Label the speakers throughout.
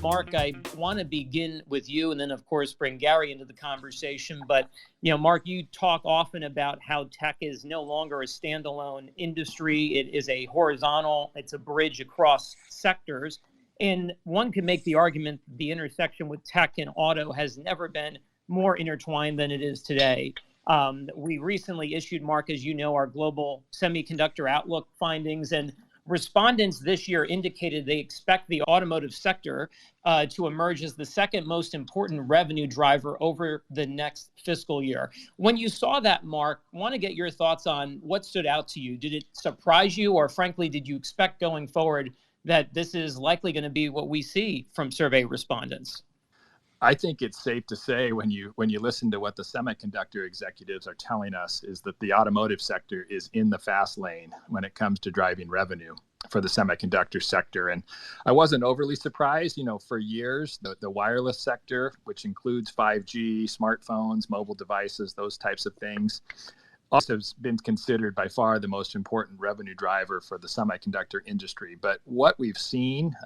Speaker 1: Mark, I want to begin with you and then, of course, bring Gary into the conversation. But, Mark, you talk often about how tech is no longer a standalone industry. It is a horizontal, it's a bridge across sectors. And one can make the argument that the intersection with tech and auto has never been more intertwined than it is today. We recently issued, Mark, as you know, our global semiconductor outlook findings, and respondents this year indicated they expect the automotive sector to emerge as the second most important revenue driver over the next fiscal year. When you saw that, Mark, I want to get your thoughts on what stood out to you. Did it surprise you, or frankly, did you expect going forward that this is likely going to be what we see from survey respondents?
Speaker 2: I think it's safe to say when you listen to what the semiconductor executives are telling us is that the automotive sector is in the fast lane when it comes to driving revenue for the semiconductor sector. And I wasn't overly surprised. For years, the wireless sector, which includes 5G, smartphones, mobile devices, those types of things, also has been considered by far the most important revenue driver for the semiconductor industry. But what we've seen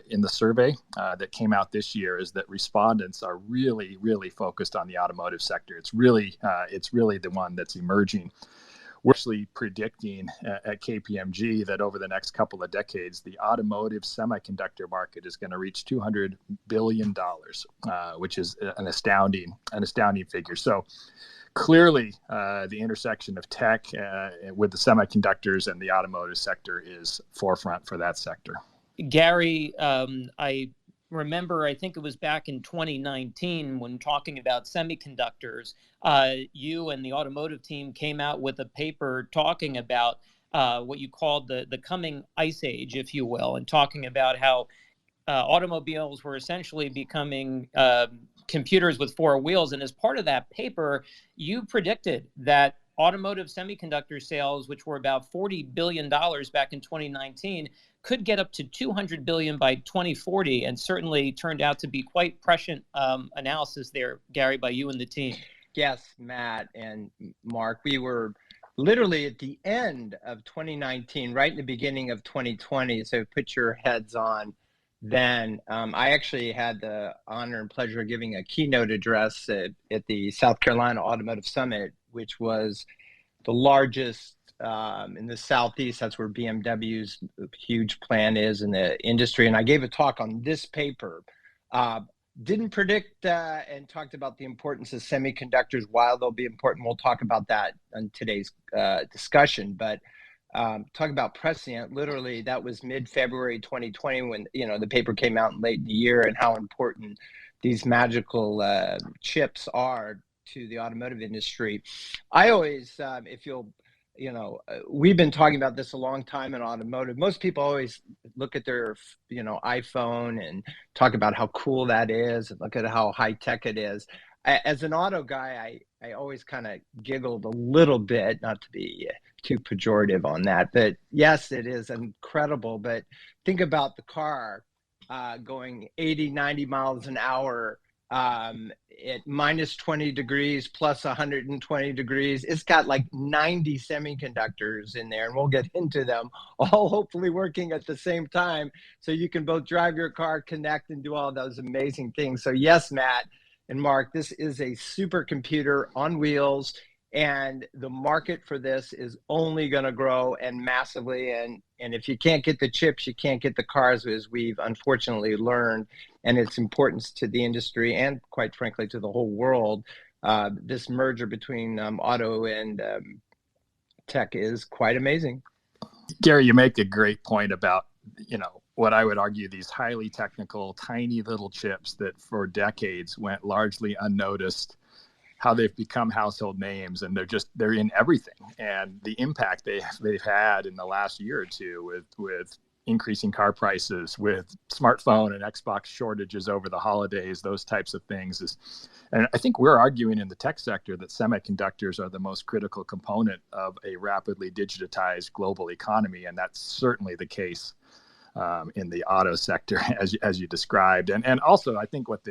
Speaker 2: in the survey that came out this year is that respondents are really, really focused on the automotive sector. It's really the one that's emerging. We're actually predicting at KPMG that over the next couple of decades, the automotive semiconductor market is going to reach $200 billion, which is an astounding figure. So clearly, the intersection of tech with the semiconductors and the automotive sector is forefront for that sector.
Speaker 1: Gary, I remember, I think it was back in 2019 when talking about semiconductors, you and the automotive team came out with a paper talking about what you called the coming ice age, if you will, and talking about how automobiles were essentially becoming computers with four wheels. And as part of that paper, you predicted that automotive semiconductor sales, which were about $40 billion back in 2019, could get up to $200 billion by 2040, and certainly turned out to be quite prescient analysis there, Gary, by you and the team.
Speaker 3: Yes, Matt and Mark, we were literally at the end of 2019, right in the beginning of 2020, so put your heads on. Then I actually had the honor and pleasure of giving a keynote address at the South Carolina Automotive Summit, which was the largest in the Southeast. That's where BMW's huge plan is in the industry. And I gave a talk on this paper. Didn't predict and talked about the importance of semiconductors. While they'll be important, we'll talk about that in today's discussion. But talk about prescient. Literally, that was mid-February 2020 when the paper came out late in the year, and how important these magical chips are to the automotive industry. I always, if you'll, we've been talking about this a long time in automotive. Most people always look at their, iPhone and talk about how cool that is, and look at how high tech it is. As an auto guy, I always kind of giggled a little bit, not to be too pejorative on that, but yes, it is incredible. But think about the car going 80, 90 miles an hour at minus 20 degrees plus 120 degrees. It's got like 90 semiconductors in there, and we'll get into them, all hopefully working at the same time, so you can both drive your car, connect, and do all those amazing things. So yes, Matt and Mark, this is a supercomputer on wheels, and the market for this is only going to grow and massively. And if you can't get the chips, you can't get the cars, as we've unfortunately learned, and its importance to the industry and, quite frankly, to the whole world. This merger between auto and tech is quite amazing.
Speaker 2: Gary, you make a great point about, what I would argue, these highly technical, tiny little chips that for decades went largely unnoticed, how they've become household names, and they're in everything. And the impact they've had in the last year or two with increasing car prices, with smartphone and Xbox shortages over the holidays, those types of things and I think we're arguing in the tech sector that semiconductors are the most critical component of a rapidly digitized global economy. And that's certainly the case in the auto sector, as you described. And also, I think what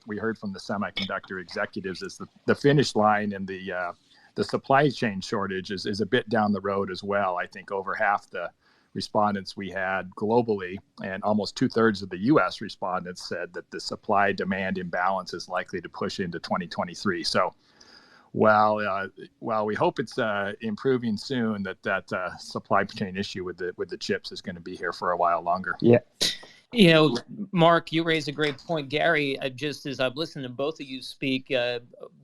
Speaker 2: we heard from the semiconductor executives is the finish line and the supply chain shortage is a bit down the road as well. I think over half the respondents we had globally, and almost 2/3 of the U.S. respondents said that the supply-demand imbalance is likely to push into 2023. So while we hope it's improving soon, that supply chain issue with the chips is going to be here for a while longer.
Speaker 3: Yeah.
Speaker 1: You know, Mark, you raise a great point. Gary, just as I've listened to both of you speak,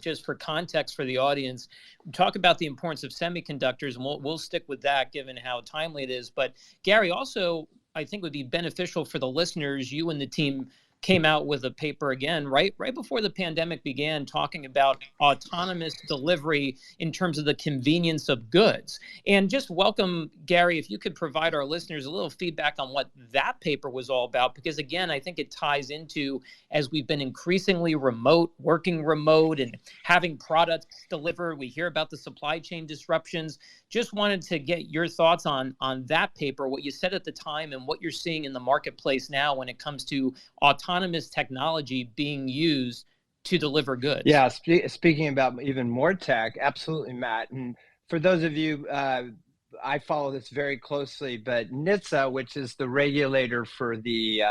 Speaker 1: just for context for the audience, talk about the importance of semiconductors, and we'll stick with that given how timely it is. But Gary, also, I think would be beneficial for the listeners. You and the team came out with a paper again right before the pandemic began, talking about autonomous delivery in terms of the convenience of goods. And just welcome, Gary, if you could provide our listeners a little feedback on what that paper was all about, because again, I think it ties into, as we've been increasingly working remote and having products delivered, we hear about the supply chain disruptions. Just wanted to get your thoughts on that paper, what you said at the time and what you're seeing in the marketplace now when it comes to autonomous technology being used to deliver goods.
Speaker 3: Yeah, speaking about even more tech, absolutely, Matt. And for those of you, I follow this very closely, but NHTSA, which is the regulator for the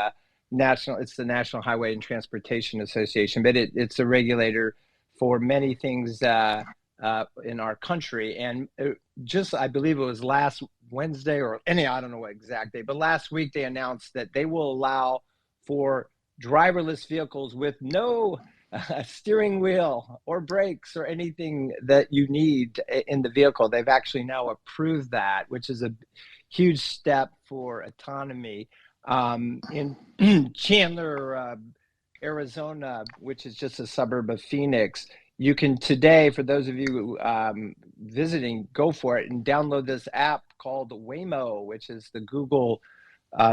Speaker 3: it's the National Highway and Transportation Association, but it's a regulator for many things in our country. And I believe it was last Wednesday I don't know what exact day, but last week they announced that they will allow for driverless vehicles with no steering wheel or brakes or anything that you need in the vehicle. They've actually now approved that, which is a huge step for autonomy. In Chandler, Arizona, which is just a suburb of Phoenix, you can today, for those of you visiting, go for it and download this app called Waymo, which is the Google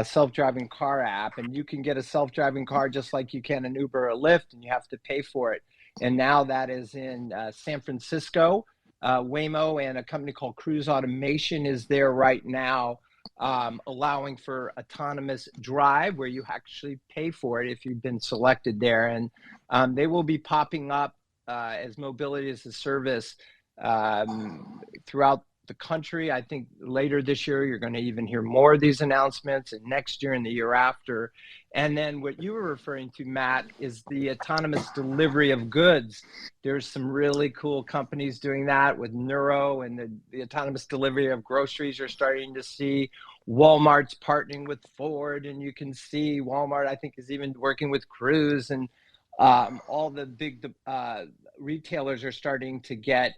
Speaker 3: self-driving car app, and you can get a self-driving car just like you can an Uber or Lyft, and you have to pay for it. And now that is in San Francisco. Waymo and a company called Cruise Automation is there right now, allowing for autonomous drive where you actually pay for it if you've been selected there. And they will be popping up as mobility as a service throughout the country. I think later this year, you're going to even hear more of these announcements, and next year and the year after. And then what you were referring to, Matt, is the autonomous delivery of goods. There's some really cool companies doing that with Neuro, and the autonomous delivery of groceries you're starting to see. Walmart's partnering with Ford, and you can see Walmart, I think, is even working with Cruise, and all the big retailers are starting to get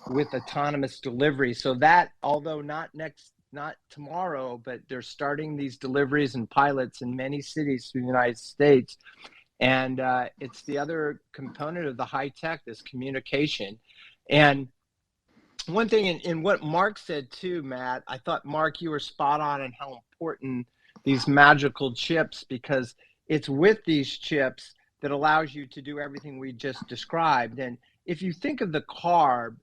Speaker 3: with autonomous delivery. So that, although not tomorrow, but they're starting these deliveries and pilots in many cities through the United States. And it's the other component of the high tech, this communication. And one thing in what Mark said too, Matt, I thought, Mark, you were spot on in how important these magical chips, because it's with these chips that allows you to do everything we just described. And if you think of the car,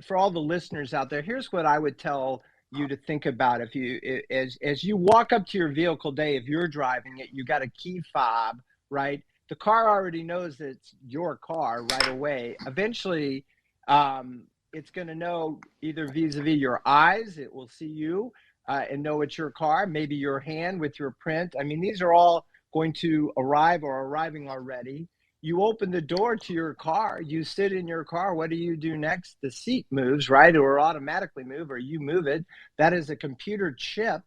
Speaker 3: for all the listeners out there, here's what I would tell you to think about. If you, as you walk up to your vehicle day, if you're driving it, you got a key fob, right? The car already knows that it's your car right away. Eventually, it's going to know either vis-a-vis your eyes, it will see you and know it's your car, maybe your hand with your print. I mean, these are all going to arrive or arriving already. You open the door to your car, you sit in your car. What do you do next? The seat moves, right? Or automatically move, or you move it. That is a computer chip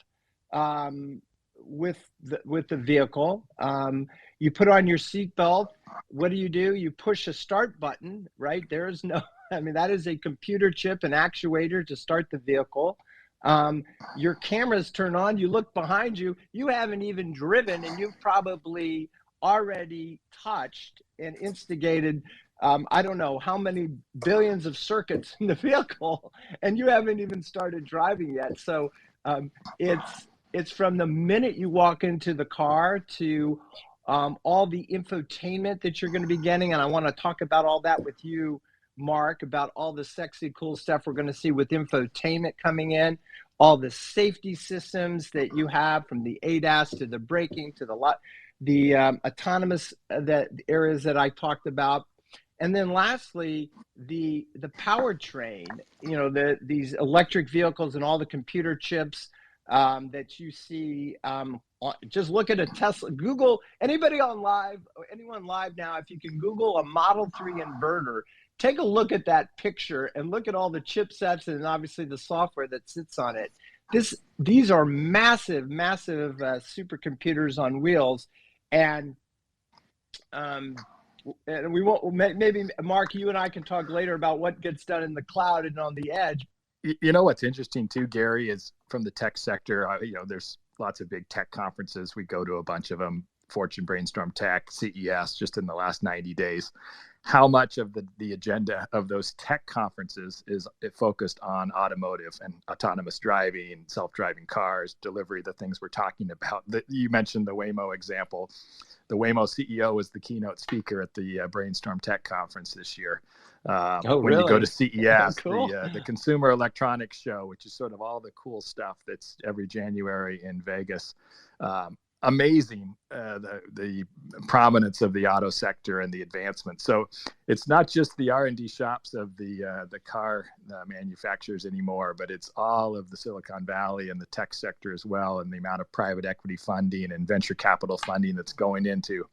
Speaker 3: with the vehicle. You put on your seatbelt. What do? You push a start button, right? There's no, I mean, that is a computer chip, an actuator to start the vehicle. Your cameras turn on, you look behind you, you haven't even driven, and you've probably already touched and instigated I don't know how many billions of circuits in the vehicle, and you haven't even started driving yet. So it's from the minute you walk into the car to all the infotainment that you're going to be getting. And I want to talk about all that with you, Mark, about all the sexy, cool stuff we're going to see with infotainment coming in, all the safety systems that you have, from the ADAS to the braking to the autonomous areas that I talked about. And then lastly, the powertrain, you know, these electric vehicles and all the computer chips that you see. Just look at a Tesla. Google anyone live now. If you can Google a Model 3 inverter, take a look at that picture and look at all the chipsets and obviously the software that sits on it. These are massive supercomputers on wheels, and we won't. Maybe Mark, you and I can talk later about what gets done in the cloud and on the edge.
Speaker 2: You know what's interesting too, Gary, is from the tech sector. There's lots of big tech conferences. We go to a bunch of them. Fortune Brainstorm Tech, CES, just in the last 90 days. How much of the agenda of those tech conferences is focused on automotive and autonomous driving, self-driving cars, delivery, the things we're talking about. You mentioned the Waymo example. The Waymo CEO was the keynote speaker at the Brainstorm Tech conference this year. When you go to CES,
Speaker 3: cool.
Speaker 2: the Consumer Electronics Show, which is sort of all the cool stuff that's every January in Vegas. Amazing, the prominence of the auto sector and the advancement. So it's not just the R&D shops of the car manufacturers anymore, but it's all of the Silicon Valley and the tech sector as well, and the amount of private equity funding and venture capital funding that's going into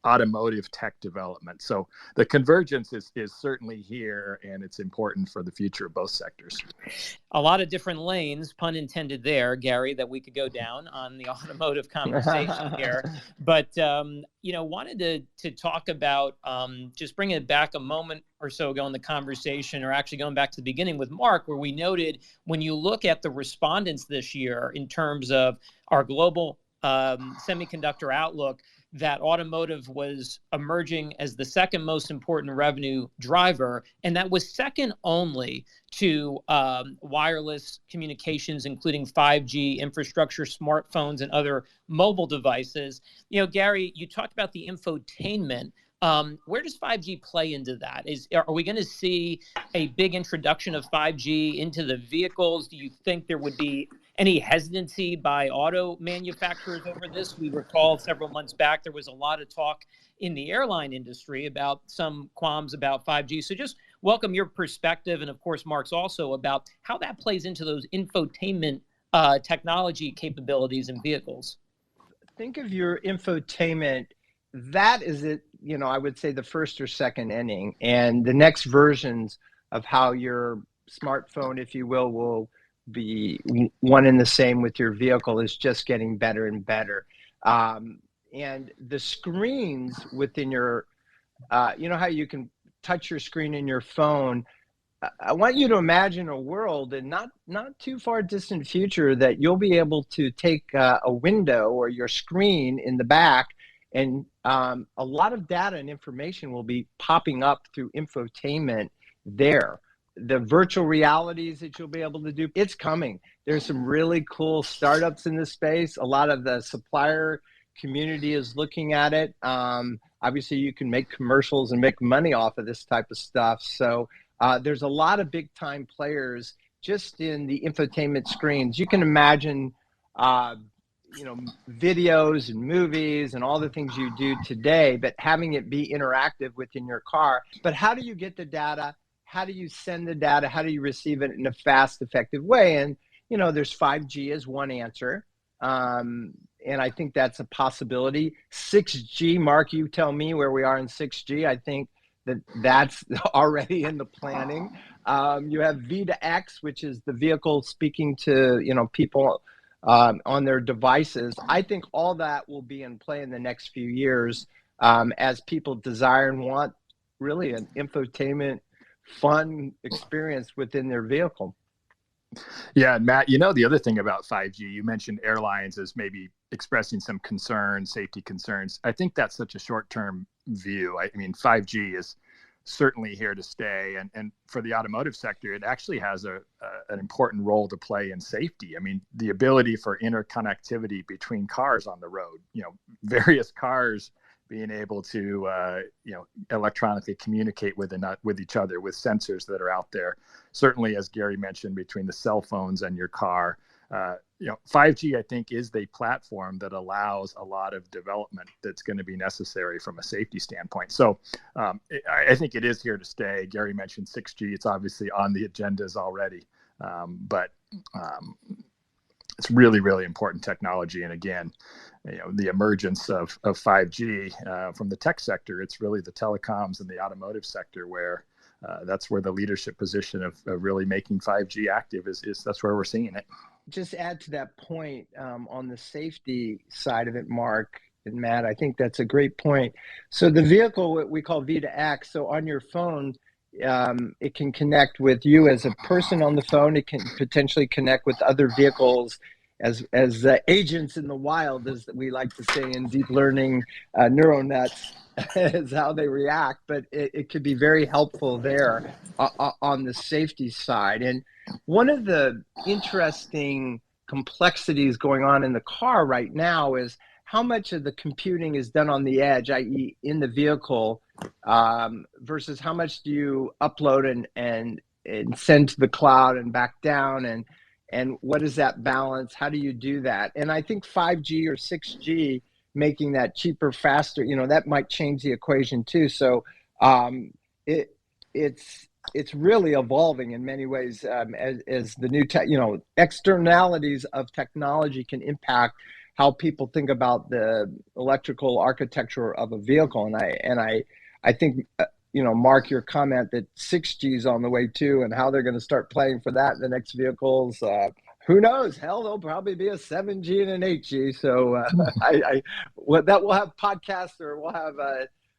Speaker 2: automotive tech development. So the convergence is certainly here, and it's important for the future of both sectors.
Speaker 1: A lot of different lanes, pun intended there, Gary, that we could go down on the automotive conversation here. But, wanted to talk about just bringing it back a moment or so ago in the conversation, or actually going back to the beginning with Mark, where we noted when you look at the respondents this year in terms of our global semiconductor outlook, that automotive was emerging as the second most important revenue driver, and that was second only to wireless communications, including 5G infrastructure, smartphones, and other mobile devices. Gary, you talked about the infotainment. Where does 5G play into that? Are we going to see a big introduction of 5G into the vehicles? Do you think there would be any hesitancy by auto manufacturers over this? We recall several months back, there was a lot of talk in the airline industry about some qualms about 5G. So just welcome your perspective, and of course, Mark's also, about how that plays into those infotainment technology capabilities in vehicles.
Speaker 3: Think of your infotainment, that is it, I would say the first or second inning, and the next versions of how your smartphone, if you will be one and the same with your vehicle is just getting better and better. And the screens within your, how you can touch your screen in your phone. I want you to imagine a world in not too far distant future that you'll be able to take a window or your screen in the back, and a lot of data and information will be popping up through infotainment there. The virtual realities that you'll be able to do, it's coming. There's some really cool startups in this space. A lot of the supplier community is looking at it. Obviously, you can make commercials and make money off of this type of stuff. So there's a lot of big time players just in the infotainment screens. You can imagine, videos and movies and all the things you do today, but having it be interactive within your car. But how do you get the data? How do you send the data? How do you receive it in a fast, effective way? And, there's 5G as one answer. And I think that's a possibility. 6G, Mark, you tell me where we are in 6G. I think that's already in the planning. You have V2X, which is the vehicle speaking to, people on their devices. I think all that will be in play in the next few years as people desire and want really an infotainment fun experience within their vehicle.
Speaker 2: Yeah, Matt, the other thing about 5G, you mentioned airlines as maybe expressing some concerns, safety concerns. I think that's such a short-term view. I mean, 5G is certainly here to stay. And for the automotive sector, it actually has an important role to play in safety. I mean, the ability for interconnectivity between cars on the road, various cars being able to, electronically communicate with each other with sensors that are out there. Certainly, as Gary mentioned, between the cell phones and your car, 5G, I think, is the platform that allows a lot of development that's going to be necessary from a safety standpoint. So I think it is here to stay. Gary mentioned 6G. It's obviously on the agendas already, but it's really, really important technology. And again, the emergence of 5G from the tech sector, it's really the telecoms and the automotive sector where that's where the leadership position of really making 5G active is that's where we're seeing it.
Speaker 3: Just add to that point on the safety side of it, Mark and Matt, I think that's a great point. So the vehicle, what we call V2X, so on your phone, it can connect with you as a person on the phone. It can potentially connect with other vehicles as agents in the wild, as we like to say in deep learning, neural nets is how they react. But it could be very helpful there on the safety side. And one of the interesting complexities going on in the car right now is how much of the computing is done on the edge, i.e. in the vehicle, versus how much do you upload and send to the cloud and back down, and what is that balance? How do you do that? And I think 5G or 6G making that cheaper, faster, that might change the equation too. So it's really evolving in many ways as the new externalities of technology can impact how people think about the electrical architecture of a vehicle. And I think, Mark, your comment that 6G is on the way too, and how they're going to start playing for that in the next vehicles. Who knows? Hell, there'll probably be a 7G and an 8G. So we'll have podcasts, or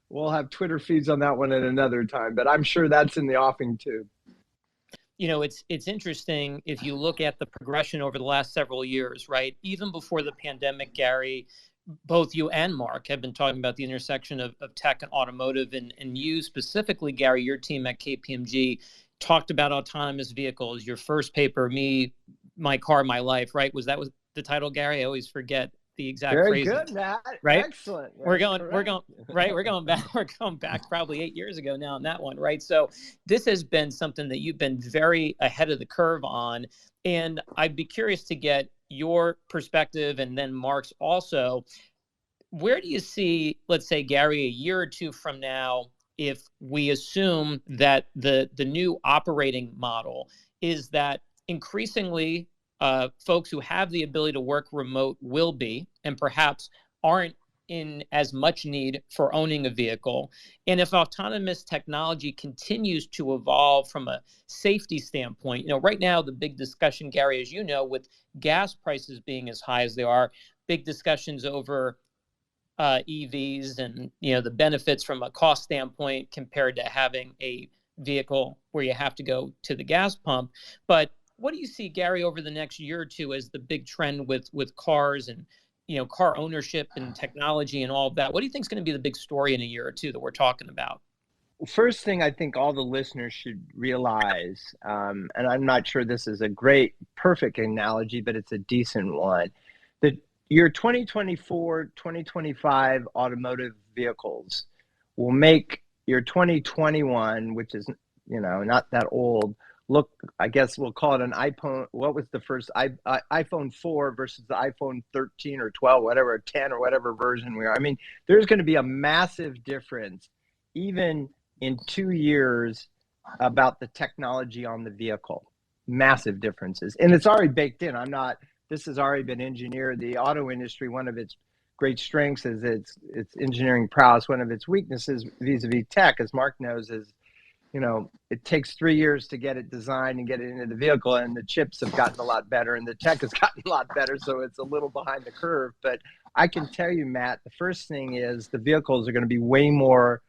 Speaker 3: we'll have Twitter feeds on that one at another time. But I'm sure that's in the offing too.
Speaker 1: It's interesting if you look at the progression over the last several years, right? Even before the pandemic, Gary, both you and Mark have been talking about the intersection of tech and automotive, and you specifically, Gary, your team at KPMG talked about autonomous vehicles. Your first paper, My Car, My Life, right? Was the title, Gary? I always forget the exact phrase.
Speaker 3: Very good, Matt.
Speaker 1: Right?
Speaker 3: Excellent.
Speaker 1: We're going back probably 8 years ago now on that one, right? So this has been something that you've been very ahead of the curve on, and I'd be curious to get your perspective, and then Mark's also. Where do you see, let's say, Gary, a year or two from now, if we assume that the new operating model is that increasingly folks who have the ability to work remote will be, and perhaps aren't in as much need for owning a vehicle. And if autonomous technology continues to evolve from a safety standpoint, right now, the big discussion, Gary, as you know, with gas prices being as high as they are, big discussions over EVs and, the benefits from a cost standpoint compared to having a vehicle where you have to go to the gas pump. But what do you see, Gary, over the next year or two as the big trend with cars and, car ownership and technology and all of that? What do you think is going to be the big story in a year or two that we're talking about?
Speaker 3: First thing I think all the listeners should realize, and I'm not sure this is a perfect analogy, but it's a decent one, that your 2024, 2025 automotive vehicles will make your 2021, which is, not that old, look, I guess we'll call it an iPhone. What was the first iPhone 4 versus the iPhone 13 or 12, whatever, 10 or whatever version we are. I mean, there's going to be a massive difference, even in 2 years, about the technology on the vehicle. Massive differences. And it's already baked in. This has already been engineered. The auto industry, one of its great strengths is its engineering prowess. One of its weaknesses vis-a-vis tech, as Mark knows, is it takes 3 years to get it designed and get it into the vehicle, and the chips have gotten a lot better and the tech has gotten a lot better, so it's a little behind the curve. But I can tell you, Matt, the first thing is the vehicles are going to be way more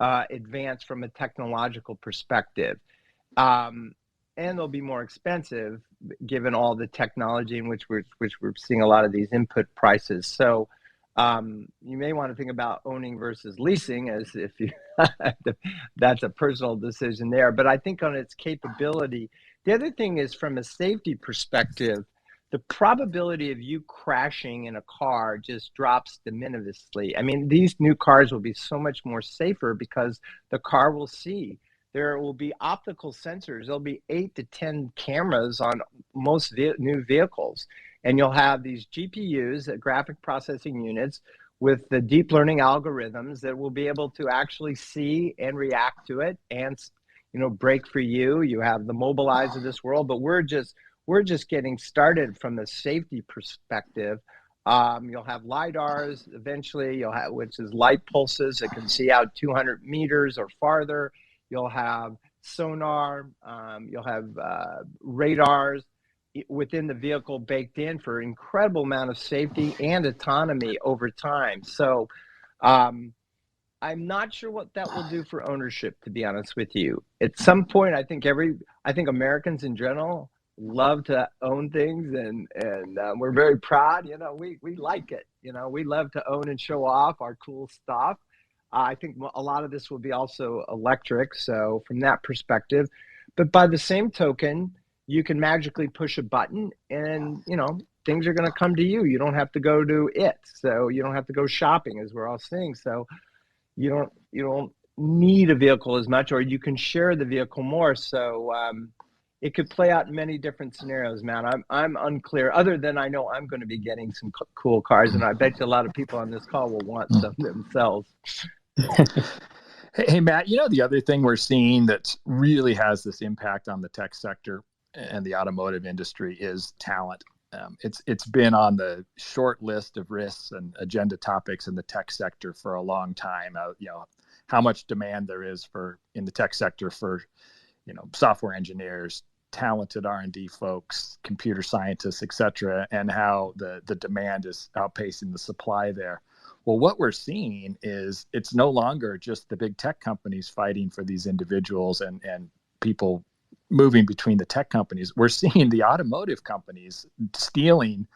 Speaker 3: advanced from a technological perspective, and they'll be more expensive given all the technology in which we're seeing a lot of these input prices. So you may want to think about owning versus leasing, as if you that's a personal decision there. But I think on its capability, the other thing is from a safety perspective, the probability of you crashing in a car just drops de minimisly. I mean, these new cars will be so much more safer because the car will see. There will be optical sensors. There'll be 8 to 10 cameras on most new vehicles. And you'll have these GPUs, graphic processing units, with the deep learning algorithms that will be able to actually see and react to it and, brake for you. You have the Mobileye's of this world, but we're we're just getting started from a safety perspective. You'll have LiDARs eventually, which is light pulses that can see out 200 meters or farther. You'll have sonar, you'll have radars within the vehicle baked in for incredible amount of safety and autonomy over time. So I'm not sure what that will do for ownership, to be honest with you. At some point, I think Americans in general love to own things, and we're very proud. We like it. We love to own and show off our cool stuff. I think a lot of this will be also electric, so from that perspective. But by the same token, you can magically push a button and things are going to come to you. You don't have to go to it, so you don't have to go shopping, as we're all saying. So you don't need a vehicle as much, or you can share the vehicle more. So it could play out in many different scenarios, man. I'm unclear, other than I know I'm going to be getting some cool cars, and I bet you a lot of people on this call will want some themselves.
Speaker 2: Hey, Matt, the other thing we're seeing that really has this impact on the tech sector and the automotive industry is talent. It's been on the short list of risks and agenda topics in the tech sector for a long time. How much demand there is in the tech sector for software engineers, talented R&D folks, computer scientists, et cetera, and how the demand is outpacing the supply there. Well, what we're seeing is it's no longer just the big tech companies fighting for these individuals and people moving between the tech companies. We're seeing the automotive companies stealing,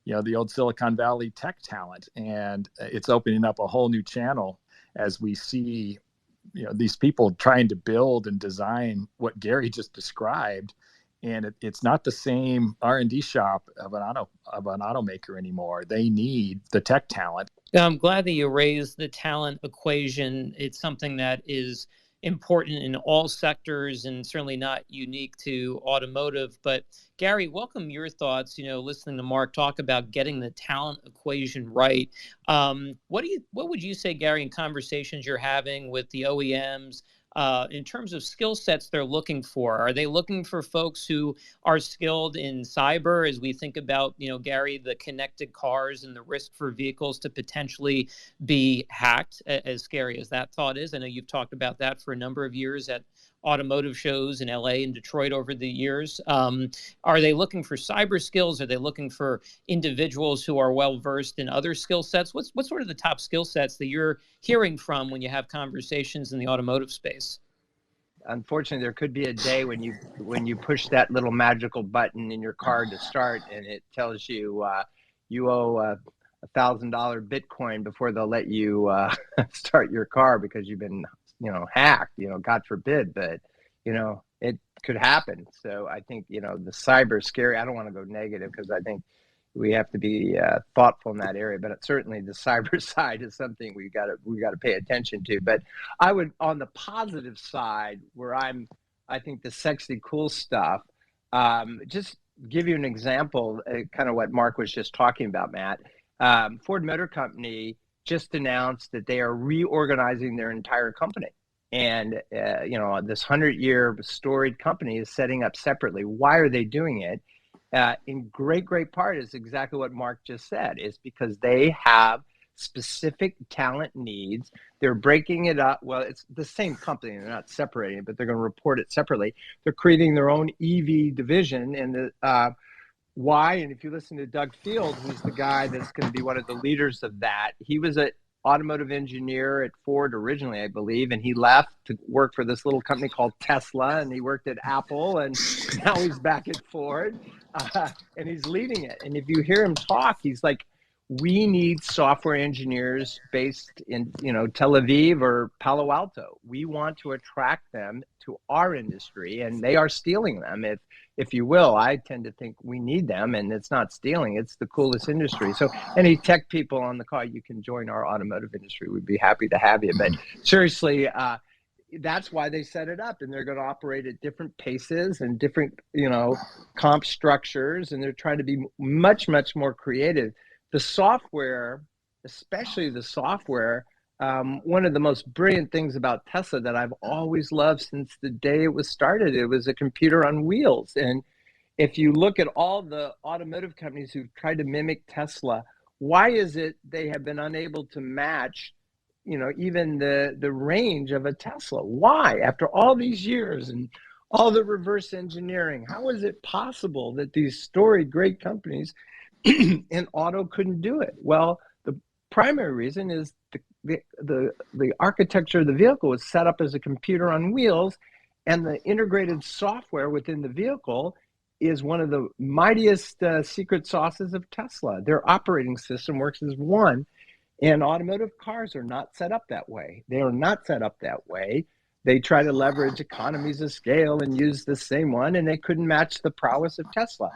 Speaker 2: the old Silicon Valley tech talent, and it's opening up a whole new channel as we see these people trying to build and design what Gary just described, and it's not the same R&D shop of an automaker anymore. They need the tech talent.
Speaker 1: I'm glad that you raised the talent equation. It's something that is important in all sectors and certainly not unique to automotive. But Gary, welcome your thoughts. Listening to Mark talk about getting the talent equation right. What would you say, Gary, in conversations you're having with the OEMs in terms of skill sets they're looking for? Are they looking for folks who are skilled in cyber, as we think about, Gary, the connected cars and the risk for vehicles to potentially be hacked, as scary as that thought is? I know you've talked about that for a number of years at automotive shows in LA and Detroit over the years. Are they looking for cyber skills? Are they looking for individuals who are well versed in other skill sets? What's sort of the top skill sets that you're hearing from when you have conversations in the automotive space?
Speaker 3: Unfortunately, there could be a day when you push that little magical button in your car to start, and it tells you you owe $1,000 Bitcoin before they'll let you start your car because you've been hacked. God forbid, but it could happen. So I think the cyber scary. I don't want to go negative because I think we have to be thoughtful in that area, but certainly the cyber side is something we got to pay attention to. But I would, on the positive side, where I think the sexy cool stuff, just give you an example, kind of what Mark was just talking about, Matt. Ford Motor Company just announced that they are reorganizing their entire company. And, this 100-year storied company is setting up separately. Why are they doing it? In great part is exactly what Mark just said. It's because they have specific talent needs. They're breaking it up. Well, it's the same company. They're not separating it, but they're going to report it separately. They're creating their own EV division. And why? And if you listen to Doug Field, who's the guy that's going to be one of the leaders of that, he was an automotive engineer at Ford originally, I believe, and he left to work for this little company called Tesla, and he worked at Apple, and now he's back at Ford, and he's leading it. And if you hear him talk, he's like, we need software engineers based in, Tel Aviv or Palo Alto. We want to attract them to our industry, and they are stealing them, if you will. I tend to think we need them, and it's not stealing. It's the coolest industry. So any tech people on the call, you can join our automotive industry. We'd be happy to have you. But seriously, that's why they set it up, and they're going to operate at different paces and different, comp structures, and they're trying to be much, much more creative. The software, especially the software, one of the most brilliant things about Tesla that I've always loved since the day it was started, it was a computer on wheels. And if you look at all the automotive companies who've tried to mimic Tesla, why is it they have been unable to match, even the range of a Tesla? Why, after all these years and all the reverse engineering, how is it possible that these storied great companies in auto couldn't do it? Well, the primary reason is the architecture of the vehicle was set up as a computer on wheels, and the integrated software within the vehicle is one of the mightiest secret sauces of Tesla. Their operating system works as one, and automotive cars are not set up that way. They are not set up that way. They try to leverage economies of scale and use the same one, and they couldn't match the prowess of Tesla.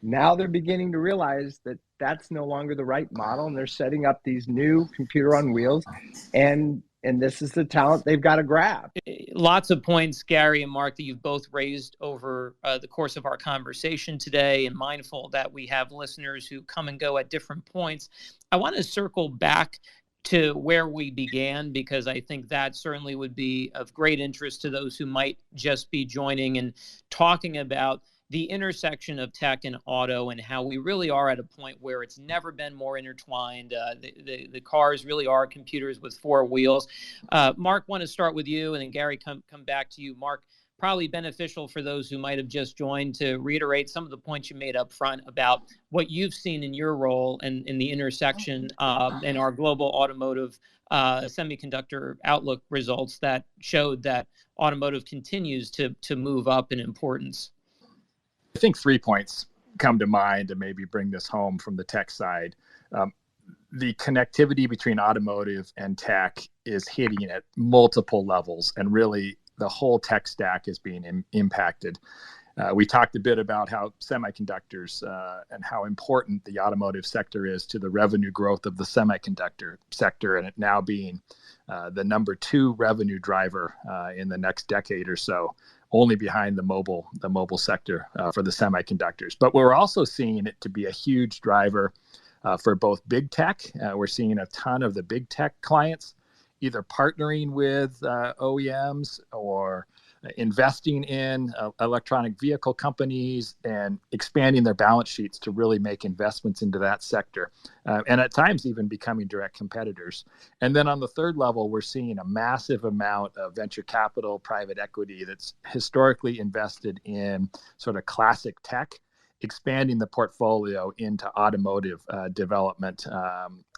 Speaker 3: Now they're beginning to realize that that's no longer the right model, and they're setting up these new computer on wheels, and this is the talent they've got to grab.
Speaker 1: Lots of points, Gary and Mark, that you've both raised over the course of our conversation today, and mindful that we have listeners who come and go at different points. I want to circle back to where we began, because I think that certainly would be of great interest to those who might just be joining, and talking about the intersection of tech and auto, and how we really are at a point where it's never been more intertwined. The cars really are computers with four wheels. Mark, want to start with you, and then Gary, come back to you. Mark, probably beneficial for those who might have just joined to reiterate some of the points you made up front about what you've seen in your role and in the intersection in our global automotive semiconductor outlook results that showed that automotive continues to move up in importance.
Speaker 2: I think 3 points come to mind to maybe bring this home from the tech side. The connectivity between automotive and tech is hitting at multiple levels, and really the whole tech stack is being impacted. We talked a bit about how semiconductors and how important the automotive sector is to the revenue growth of the semiconductor sector, and it now being the number 2 revenue driver in the next decade or so, only behind the mobile sector for the semiconductors. But we're also seeing it to be a huge driver for both big tech. We're seeing a ton of the big tech clients either partnering with OEMs or investing in electronic vehicle companies and expanding their balance sheets to really make investments into that sector, and at times even becoming direct competitors. And then on the third level, we're seeing a massive amount of venture capital, private equity that's historically invested in sort of classic tech, expanding the portfolio into automotive development.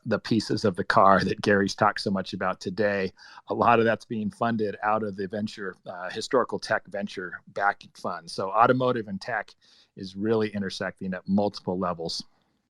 Speaker 2: The pieces of the car that Gary's talked so much about today, a lot of that's being funded out of the venture, historical tech venture backing funds. So automotive and tech is really intersecting at multiple levels.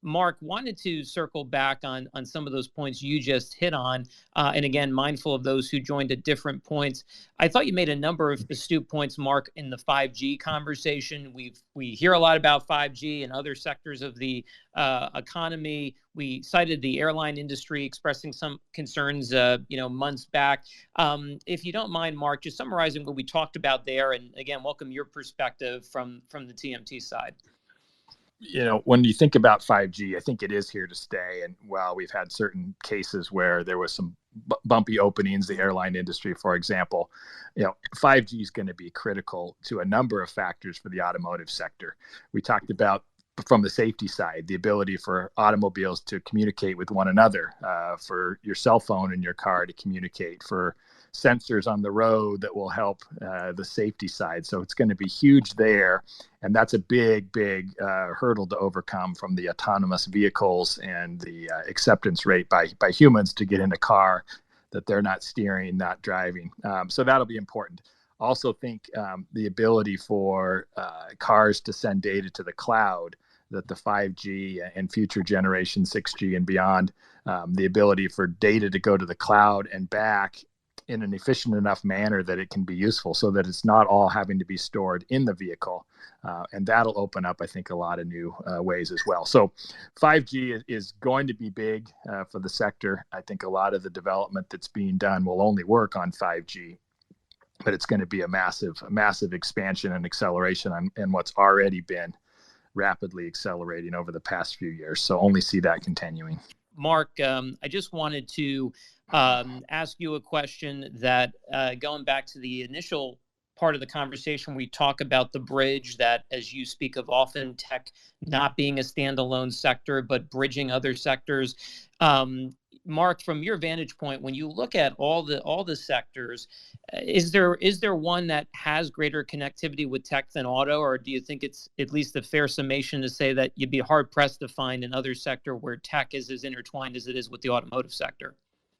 Speaker 1: Mark, wanted to circle back on some of those points you just hit on. And again, mindful of those who joined at different points. I thought you made a number of astute points, Mark, in the 5G conversation. We hear a lot about 5G and other sectors of the economy. We cited the airline industry expressing some concerns, months back. If you don't mind, Mark, just summarizing what we talked about there, and again, welcome your perspective from the TMT side.
Speaker 2: When you think about 5G, I think it is here to stay. And while we've had certain cases where there was some bumpy openings, the airline industry, for example, 5G is going to be critical to a number of factors for the automotive sector. We talked about, from the safety side, the ability for automobiles to communicate with one another, for your cell phone in your car to communicate, for sensors on the road that will help the safety side. So it's going to be huge there. And that's a big hurdle to overcome from the autonomous vehicles and the acceptance rate by humans to get in a car that they're not steering, not driving. So that'll be important. Also think the ability for cars to send data to the cloud, that the 5G and future generation 6G and beyond, the ability for data to go to the cloud and back in an efficient enough manner that it can be useful, so that it's not all having to be stored in the vehicle. And that'll open up, I think, a lot of new ways as well. So 5G is going to be big for the sector. I think a lot of the development that's being done will only work on 5G, but it's going to be a massive expansion and acceleration on what's already been rapidly accelerating over the past few years. So only see that continuing.
Speaker 1: Mark, I just wanted to ask you a question that, going back to the initial part of the conversation, we talk about the bridge that, as you speak of often, tech not being a standalone sector, but bridging other sectors. Mark, from your vantage point, when you look at all the sectors, is there one that has greater connectivity with tech than auto, or do you think it's at least a fair summation to say that you'd be hard pressed to find another sector where tech is as intertwined as it is with the automotive sector?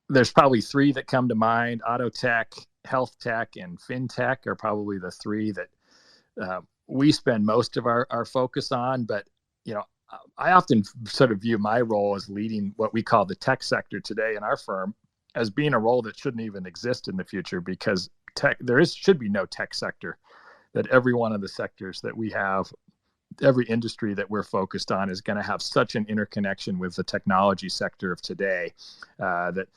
Speaker 2: There's probably three that come to mind: auto tech, health tech, and fintech are probably the three that we spend most of our focus on. But I often sort of view my role as leading what we call the tech sector today in our firm as being a role that shouldn't even exist in the future, because should be no tech sector. That every one of the sectors that we have, every industry that we're focused on, is going to have such an interconnection with the technology sector of today that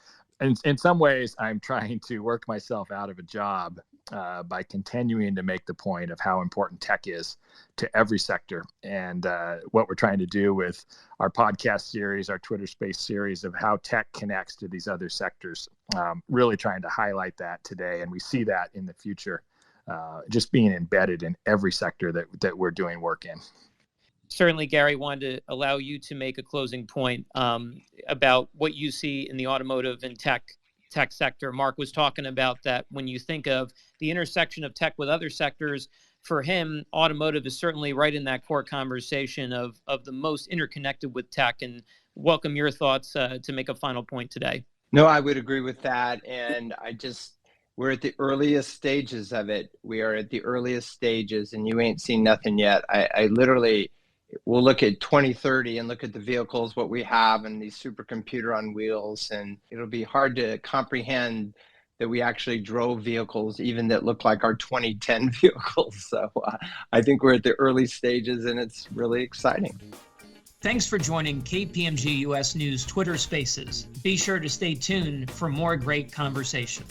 Speaker 2: in some ways I'm trying to work myself out of a job by continuing to make the point of how important tech is to every sector. And what we're trying to do with our podcast series, our Twitter Space series, of how tech connects to these other sectors, really trying to highlight that today. And we see that in the future, just being embedded in every sector that we're doing work in.
Speaker 1: Certainly, Gary, wanted to allow you to make a closing point about what you see in the automotive and tech sector. Mark was talking about that when you think of the intersection of tech with other sectors, for him, automotive is certainly right in that core conversation of the most interconnected with tech. And welcome your thoughts to make a final point today.
Speaker 3: No, I would agree with that. And we're at the earliest stages of it. We are at the earliest stages, and you ain't seen nothing yet. I literally will look at 2030 and look at the vehicles, what we have, and these supercomputer on wheels, and it'll be hard to comprehend that we actually drove vehicles even that look like our 2010 vehicles. So I think we're at the early stages, and it's really exciting.
Speaker 1: Thanks for joining KPMG US News Twitter Spaces. Be sure to stay tuned for more great conversation.